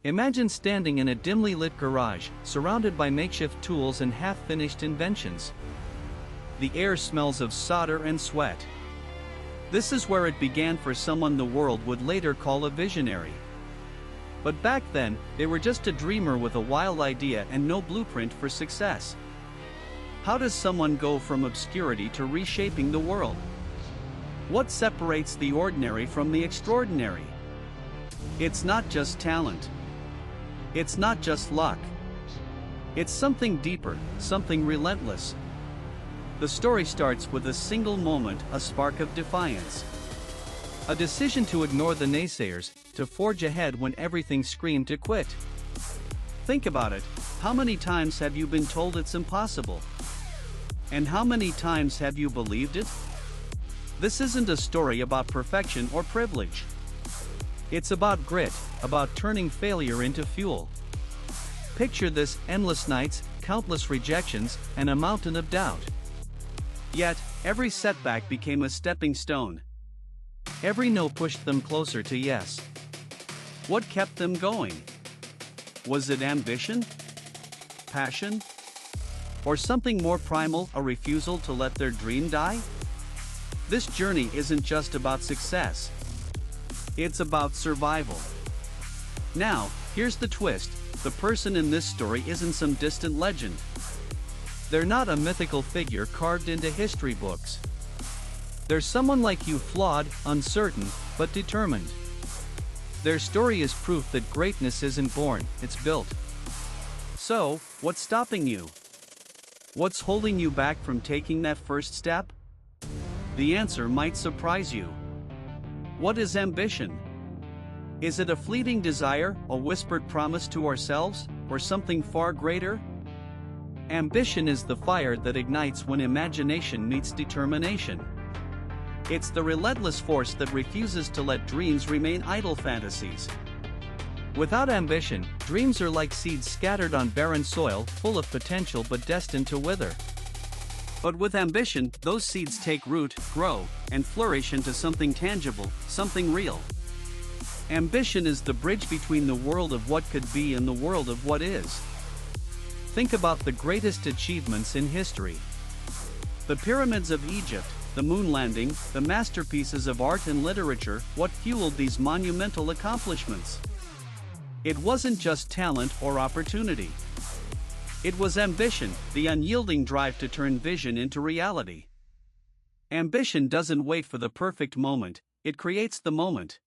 Imagine standing in a dimly lit garage, surrounded by makeshift tools and half-finished inventions. The air smells of solder and sweat. This is where it began for someone the world would later call a visionary. But back then, they were just a dreamer with a wild idea and no blueprint for success. How does someone go from obscurity to reshaping the world? What separates the ordinary from the extraordinary? It's not just talent. It's not just luck. It's something deeper, something relentless. The story starts with a single moment, a spark of defiance. A decision to ignore the naysayers, to forge ahead when everything screamed to quit. Think about it, how many times have you been told it's impossible? And how many times have you believed it? This isn't a story about perfection or privilege. It's about grit, about turning failure into fuel. Picture this: endless nights, countless rejections, and a mountain of doubt. Yet, every setback became a stepping stone. Every no pushed them closer to yes. What kept them going? Was it ambition? Passion? Or something more primal, a refusal to let their dream die? This journey isn't just about success. It's about survival. Now, here's the twist: the person in this story isn't some distant legend. They're not a mythical figure carved into history books. They're someone like you, flawed, uncertain, but determined. Their story is proof that greatness isn't born, it's built. So, what's stopping you? What's holding you back from taking that first step? The answer might surprise you. What is ambition? Is it a fleeting desire, a whispered promise to ourselves, or something far greater? Ambition is the fire that ignites when imagination meets determination. It's the relentless force that refuses to let dreams remain idle fantasies. Without ambition, dreams are like seeds scattered on barren soil, full of potential but destined to wither. But with ambition, those seeds take root, grow, and flourish into something tangible, something real. Ambition is the bridge between the world of what could be and the world of what is. Think about the greatest achievements in history. The pyramids of Egypt, the moon landing, the masterpieces of art and literature. What fueled these monumental accomplishments? It wasn't just talent or opportunity. It was ambition, the unyielding drive to turn vision into reality. Ambition doesn't wait for the perfect moment, it creates the moment.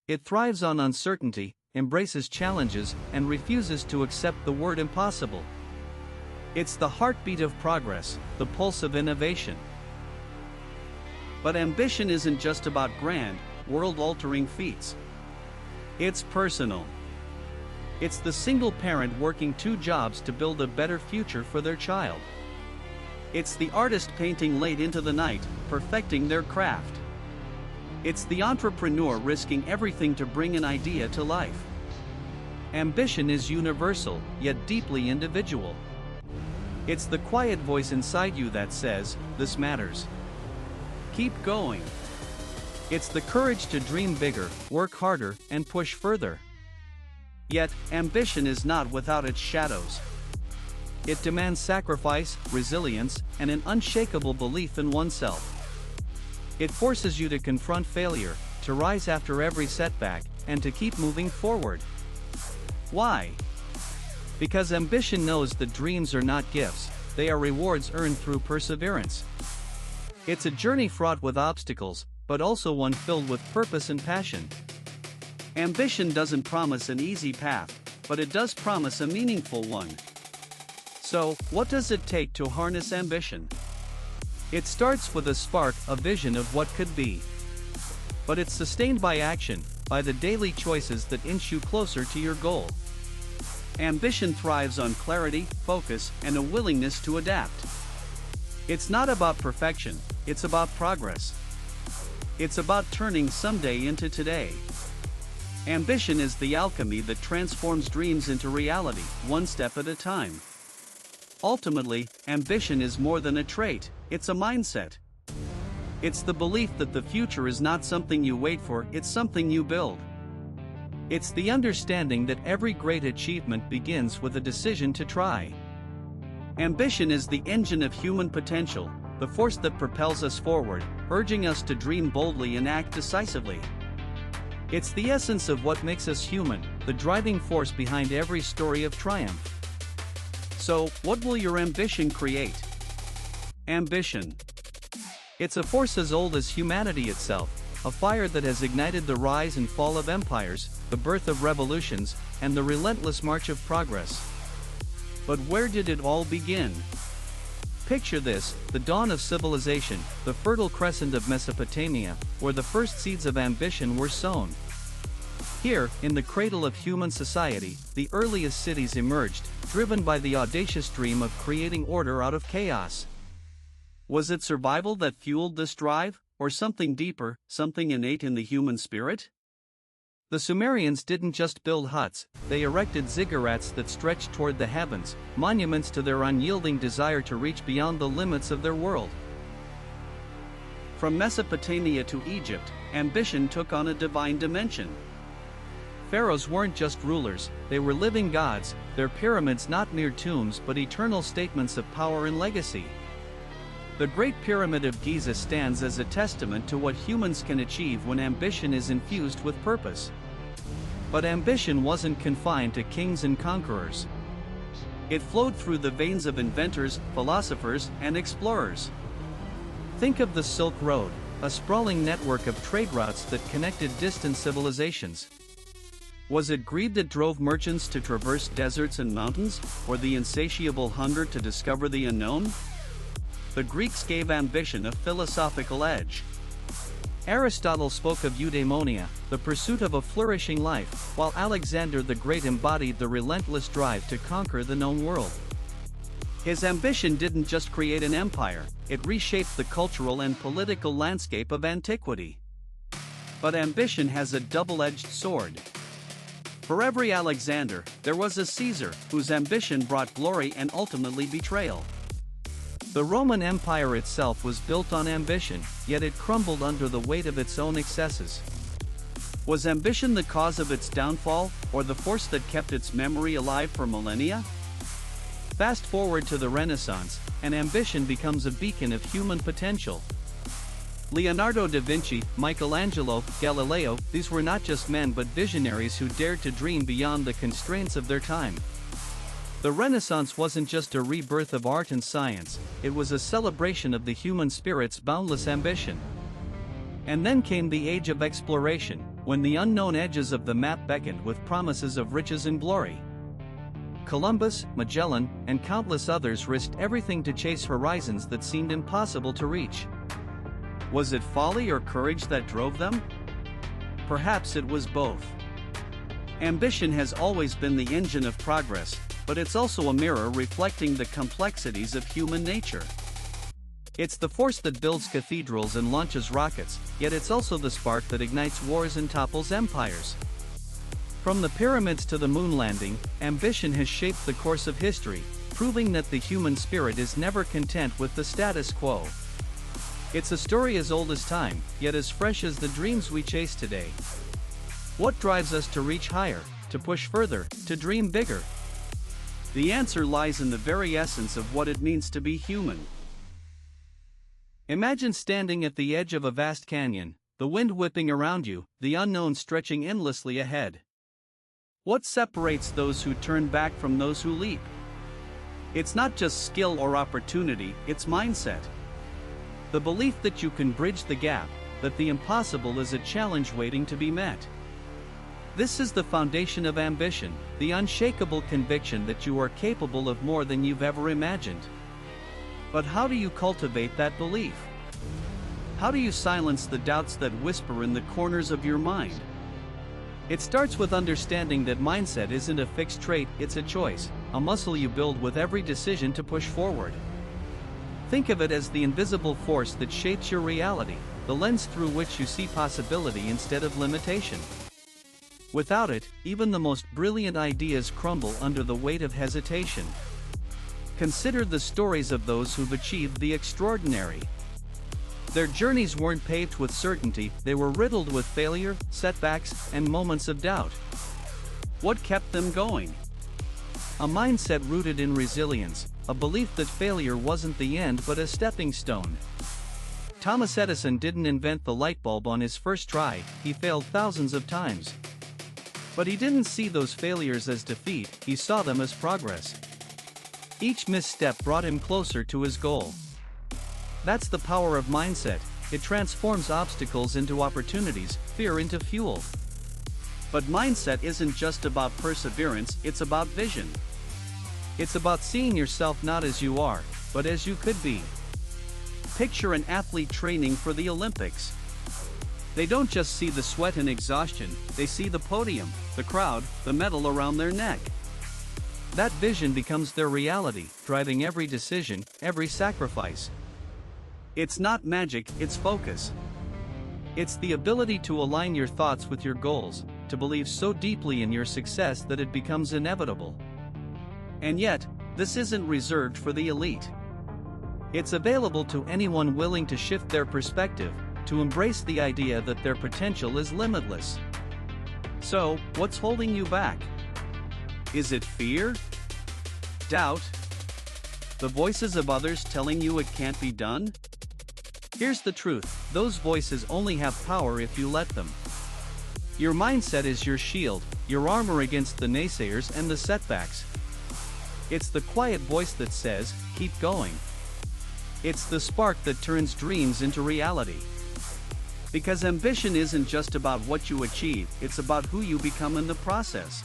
It thrives on uncertainty, embraces challenges, and refuses to accept the word impossible. It's the heartbeat of progress, the pulse of innovation. But ambition isn't just about grand, world-altering feats. It's personal. It's the single parent working 2 jobs to build a better future for their child. It's the artist painting late into the night, perfecting their craft. It's the entrepreneur risking everything to bring an idea to life. Ambition is universal, yet deeply individual. It's the quiet voice inside you that says, "This matters. Keep going." It's the courage to dream bigger, work harder, and push further. Yet, ambition is not without its shadows. It demands sacrifice, resilience, and an unshakable belief in oneself. It forces you to confront failure, to rise after every setback, and to keep moving forward. Why? Because ambition knows that dreams are not gifts, they are rewards earned through perseverance. It's a journey fraught with obstacles, but also one filled with purpose and passion. Ambition doesn't promise an easy path, but it does promise a meaningful one. So, what does it take to harness ambition? It starts with a spark, a vision of what could be. But it's sustained by action, by the daily choices that inch you closer to your goal. Ambition thrives on clarity, focus, and a willingness to adapt. It's not about perfection, it's about progress. It's about turning someday into today. Ambition is the alchemy that transforms dreams into reality, one step at a time. Ultimately, ambition is more than a trait, it's a mindset. It's the belief that the future is not something you wait for, it's something you build. It's the understanding that every great achievement begins with a decision to try. Ambition is the engine of human potential, the force that propels us forward, urging us to dream boldly and act decisively. It's the essence of what makes us human, the driving force behind every story of triumph. So, what will your ambition create? Ambition. It's a force as old as humanity itself, a fire that has ignited the rise and fall of empires, the birth of revolutions, and the relentless march of progress. But where did it all begin? Picture this, the dawn of civilization, the fertile crescent of Mesopotamia, where the first seeds of ambition were sown. Here, in the cradle of human society, the earliest cities emerged, driven by the audacious dream of creating order out of chaos. Was it survival that fueled this drive, or something deeper, something innate in the human spirit? The Sumerians didn't just build huts, they erected ziggurats that stretched toward the heavens, monuments to their unyielding desire to reach beyond the limits of their world. From Mesopotamia to Egypt, ambition took on a divine dimension. Pharaohs weren't just rulers, they were living gods, their pyramids not mere tombs but eternal statements of power and legacy. The Great Pyramid of Giza stands as a testament to what humans can achieve when ambition is infused with purpose. But ambition wasn't confined to kings and conquerors. It flowed through the veins of inventors, philosophers, and explorers. Think of the Silk Road, a sprawling network of trade routes that connected distant civilizations. Was it greed that drove merchants to traverse deserts and mountains, or the insatiable hunger to discover the unknown? The Greeks gave ambition a philosophical edge. Aristotle spoke of eudaimonia, the pursuit of a flourishing life, while Alexander the Great embodied the relentless drive to conquer the known world. His ambition didn't just create an empire, it reshaped the cultural and political landscape of antiquity. But ambition has a double-edged sword. For every Alexander, there was a Caesar, whose ambition brought glory and ultimately betrayal. The Roman Empire itself was built on ambition, yet it crumbled under the weight of its own excesses. Was ambition the cause of its downfall, or the force that kept its memory alive for millennia? Fast forward to the Renaissance, and ambition becomes a beacon of human potential. Leonardo da Vinci, Michelangelo, Galileo, these were not just men but visionaries who dared to dream beyond the constraints of their time. The Renaissance wasn't just a rebirth of art and science, it was a celebration of the human spirit's boundless ambition. And then came the age of exploration, when the unknown edges of the map beckoned with promises of riches and glory. Columbus, Magellan, and countless others risked everything to chase horizons that seemed impossible to reach. Was it folly or courage that drove them? Perhaps it was both. Ambition has always been the engine of progress, but it's also a mirror reflecting the complexities of human nature. It's the force that builds cathedrals and launches rockets, yet it's also the spark that ignites wars and topples empires. From the pyramids to the moon landing, ambition has shaped the course of history, proving that the human spirit is never content with the status quo. It's a story as old as time, yet as fresh as the dreams we chase today. What drives us to reach higher, to push further, to dream bigger? The answer lies in the very essence of what it means to be human. Imagine standing at the edge of a vast canyon, the wind whipping around you, the unknown stretching endlessly ahead. What separates those who turn back from those who leap? It's not just skill or opportunity, it's mindset. The belief that you can bridge the gap, that the impossible is a challenge waiting to be met. This is the foundation of ambition, the unshakable conviction that you are capable of more than you've ever imagined. But how do you cultivate that belief? How do you silence the doubts that whisper in the corners of your mind? It starts with understanding that mindset isn't a fixed trait, it's a choice, a muscle you build with every decision to push forward. Think of it as the invisible force that shapes your reality, the lens through which you see possibility instead of limitation. Without it, even the most brilliant ideas crumble under the weight of hesitation. Consider the stories of those who've achieved the extraordinary. Their journeys weren't paved with certainty, they were riddled with failure, setbacks, and moments of doubt. What kept them going? A mindset rooted in resilience, a belief that failure wasn't the end but a stepping stone. Thomas Edison didn't invent the light bulb on his first try, he failed thousands of times. But he didn't see those failures as defeat, he saw them as progress. Each misstep brought him closer to his goal. That's the power of mindset, it transforms obstacles into opportunities, fear into fuel. But mindset isn't just about perseverance, it's about vision. It's about seeing yourself not as you are, but as you could be. Picture an athlete training for the Olympics. They don't just see the sweat and exhaustion, they see the podium, the crowd, the medal around their neck. That vision becomes their reality, driving every decision, every sacrifice. It's not magic, it's focus. It's the ability to align your thoughts with your goals, to believe so deeply in your success that it becomes inevitable. And yet, this isn't reserved for the elite. It's available to anyone willing to shift their perspective, to embrace the idea that their potential is limitless. So, what's holding you back? Is it fear? Doubt? The voices of others telling you it can't be done? Here's the truth, those voices only have power if you let them. Your mindset is your shield, your armor against the naysayers and the setbacks. It's the quiet voice that says, keep going. It's the spark that turns dreams into reality. Because ambition isn't just about what you achieve, it's about who you become in the process.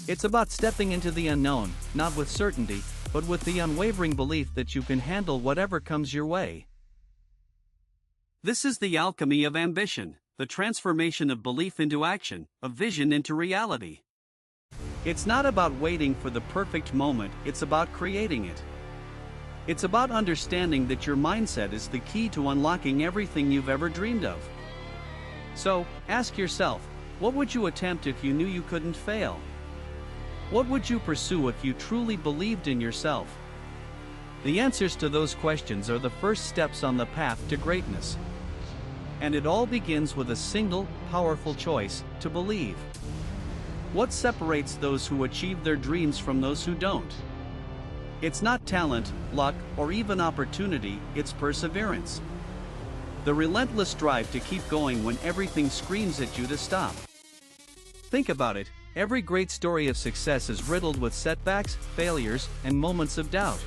It's about stepping into the unknown, not with certainty, but with the unwavering belief that you can handle whatever comes your way. This is the alchemy of ambition, the transformation of belief into action, of vision into reality. It's not about waiting for the perfect moment, it's about creating it. It's about understanding that your mindset is the key to unlocking everything you've ever dreamed of. So, ask yourself, what would you attempt if you knew you couldn't fail? What would you pursue if you truly believed in yourself? The answers to those questions are the first steps on the path to greatness. And it all begins with a single, powerful choice, to believe. What separates those who achieve their dreams from those who don't? It's not talent, luck, or even opportunity, it's perseverance. The relentless drive to keep going when everything screams at you to stop. Think about it, every great story of success is riddled with setbacks, failures, and moments of doubt.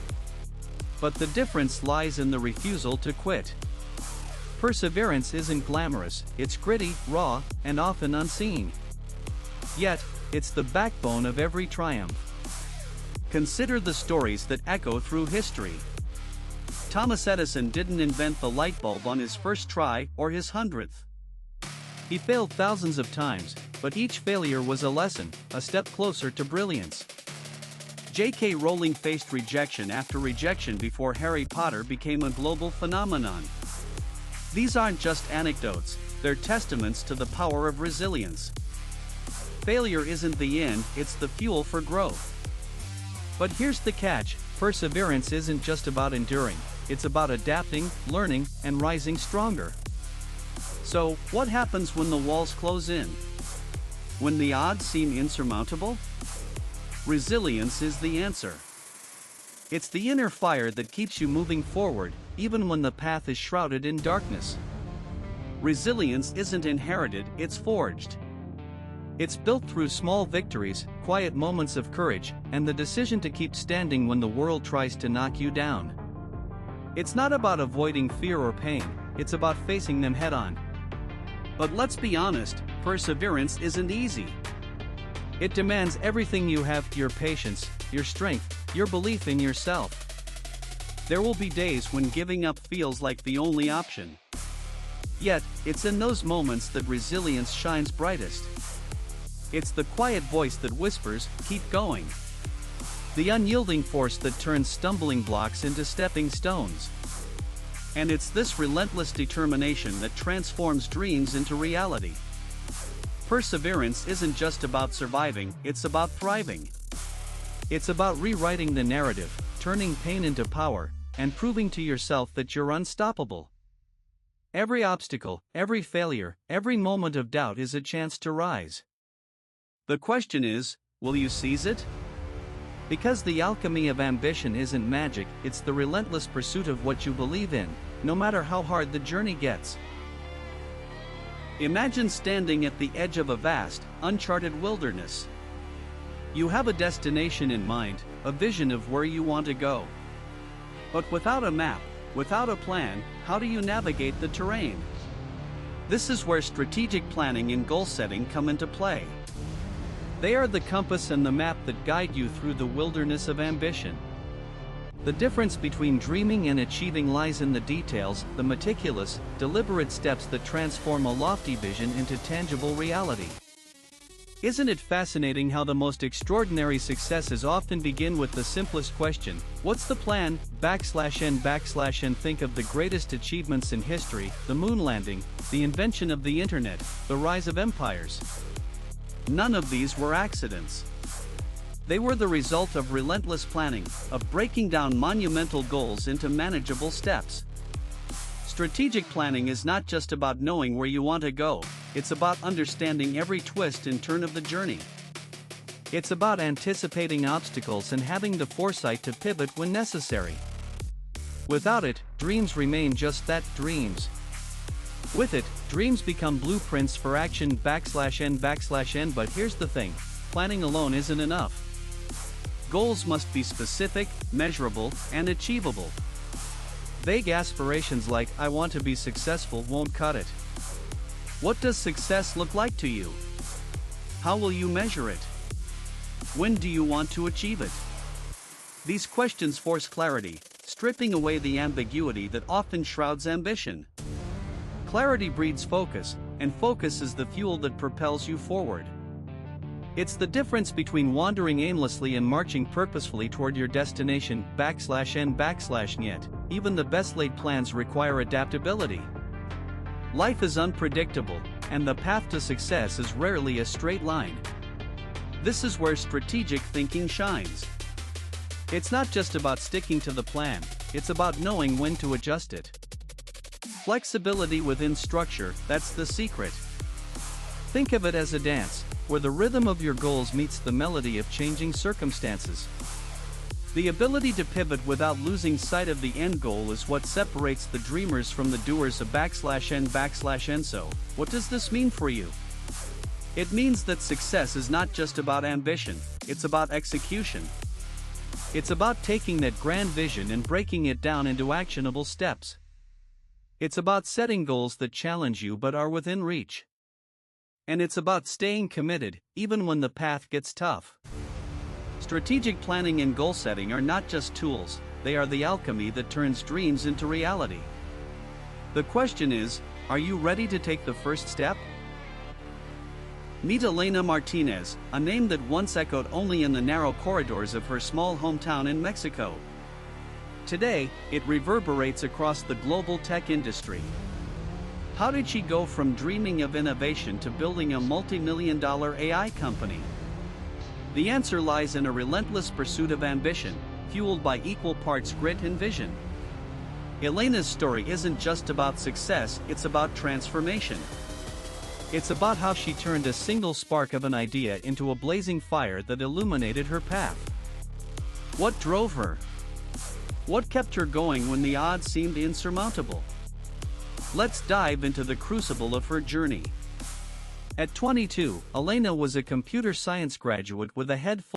But the difference lies in the refusal to quit. Perseverance isn't glamorous, it's gritty, raw, and often unseen. Yet, it's the backbone of every triumph. Consider the stories that echo through history. Thomas Edison didn't invent the light bulb on his first try or his 100th. He failed thousands of times, but each failure was a lesson, a step closer to brilliance. J.K. Rowling faced rejection after rejection before Harry Potter became a global phenomenon. These aren't just anecdotes, they're testaments to the power of resilience. Failure isn't the end, it's the fuel for growth. But here's the catch, perseverance isn't just about enduring, it's about adapting, learning, and rising stronger. So, what happens when the walls close in? When the odds seem insurmountable? Resilience is the answer. It's the inner fire that keeps you moving forward, even when the path is shrouded in darkness. Resilience isn't inherited, it's forged. It's built through small victories, quiet moments of courage, and the decision to keep standing when the world tries to knock you down. It's not about avoiding fear or pain, it's about facing them head-on. But let's be honest, perseverance isn't easy. It demands everything you have, your patience, your strength, your belief in yourself. There will be days when giving up feels like the only option. Yet, it's in those moments that resilience shines brightest. It's the quiet voice that whispers, keep going. The unyielding force that turns stumbling blocks into stepping stones. And it's this relentless determination that transforms dreams into reality. Perseverance isn't just about surviving, it's about thriving. It's about rewriting the narrative, turning pain into power, and proving to yourself that you're unstoppable. Every obstacle, every failure, every moment of doubt is a chance to rise. The question is, will you seize it? Because the alchemy of ambition isn't magic, it's the relentless pursuit of what you believe in, no matter how hard the journey gets. Imagine standing at the edge of a vast, uncharted wilderness. You have a destination in mind, a vision of where you want to go. But without a map, without a plan, how do you navigate the terrain? This is where strategic planning and goal setting come into play. They are the compass and the map that guide you through the wilderness of ambition. The difference between dreaming and achieving lies in the details, the meticulous, deliberate steps that transform a lofty vision into tangible reality. Isn't it fascinating how the most extraordinary successes often begin with the simplest question, what's the plan, /n/n, and think of the greatest achievements in history, the moon landing, the invention of the internet, the rise of empires. None of these were accidents. They were the result of relentless planning, of breaking down monumental goals into manageable steps. Strategic planning is not just about knowing where you want to go, it's about understanding every twist and turn of the journey. It's about anticipating obstacles and having the foresight to pivot when necessary. Without it, dreams remain just that, dreams. With it, dreams become blueprints for action /n/n, but here's the thing, planning alone isn't enough. Goals must be specific, measurable, and achievable. Vague aspirations like, I want to be successful, won't cut it. What does success look like to you? How will you measure it? When do you want to achieve it? These questions force clarity, stripping away the ambiguity that often shrouds ambition. Clarity breeds focus, and focus is the fuel that propels you forward. It's the difference between wandering aimlessly and marching purposefully toward your destination /n/, yet, even the best laid plans require adaptability. Life is unpredictable, and the path to success is rarely a straight line. This is where strategic thinking shines. It's not just about sticking to the plan, it's about knowing when to adjust it. Flexibility within structure, that's the secret. Think of it as a dance, where the rhythm of your goals meets the melody of changing circumstances. The ability to pivot without losing sight of the end goal is what separates the dreamers from the doers of /n/n. So, what does this mean for you? It means that success is not just about ambition, it's about execution. It's about taking that grand vision and breaking it down into actionable steps. It's about setting goals that challenge you but are within reach. And it's about staying committed, even when the path gets tough. Strategic planning and goal setting are not just tools, they are the alchemy that turns dreams into reality. The question is, are you ready to take the first step? Meet Elena Martinez, a name that once echoed only in the narrow corridors of her small hometown in Mexico. Today, it reverberates across the global tech industry. How did she go from dreaming of innovation to building a multi-million-dollar AI company? The answer lies in a relentless pursuit of ambition, fueled by equal parts grit and vision. Elena's story isn't just about success, it's about transformation. It's about how she turned a single spark of an idea into a blazing fire that illuminated her path. What drove her? What kept her going when the odds seemed insurmountable? Let's dive into the crucible of her journey. At 22, Elena was a computer science graduate with a head full